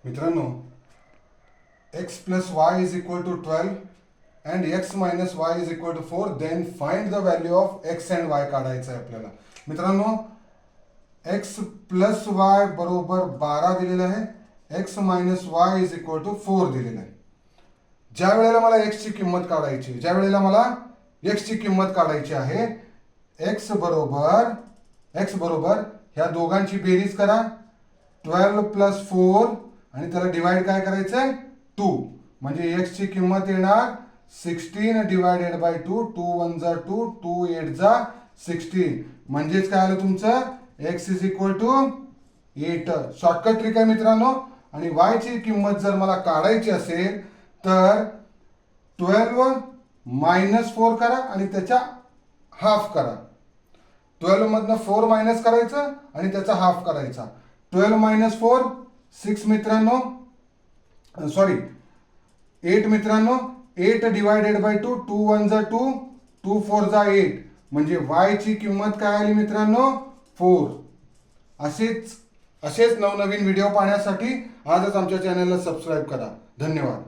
मित्रांनो, x plus y is equal to 12 and x minus y is equal to 4, then find the value of x and y काढायचं आहे आपल्याला. मित्रांनो, x plus y बरोबर 12 दिलेलं आहे, x minus y is equal to 4 दिलेलं आहे. ज्या वेळेला मला x ची किंमत काढायची, ज्या वेळेला मला x ची किंमत काढायची आहे, x बरोबर ह्या दोघांची बेरीज करा, 12 प्लस 4 आणि त्याला डिवाइड काय करायचं आहे 2, म्हणजे x ची किंमत येणार 16 डिवाइडेड बाय 2, 2 1 जा 2, 2 8 जा 16, म्हणजेच काय आलं तुमचं x is equal to 8. Shortcut trick आहे मित्रांनो. आणि y ची किंमत जर मला काढायची असेल तर 12 मायनस 4 करा आणि त्याच्या हाफ करा. 12 मधनं 4 मायनस करायचं आणि त्याचा हाफ करायचा. 12 मायनस 4 6 मित्रांनो, सॉरी 8 मित्रांनो, 8 डिवायडेड बाय 2, 2 1 जा 2, 2 4 जा 8, म्हणजे y ची किंमत काय आली मित्रांनो 4. असेच नवनवीन व्हिडिओ पाहण्यासाठी आजच आमच्या चॅनलला सबस्क्राईब करा. धन्यवाद.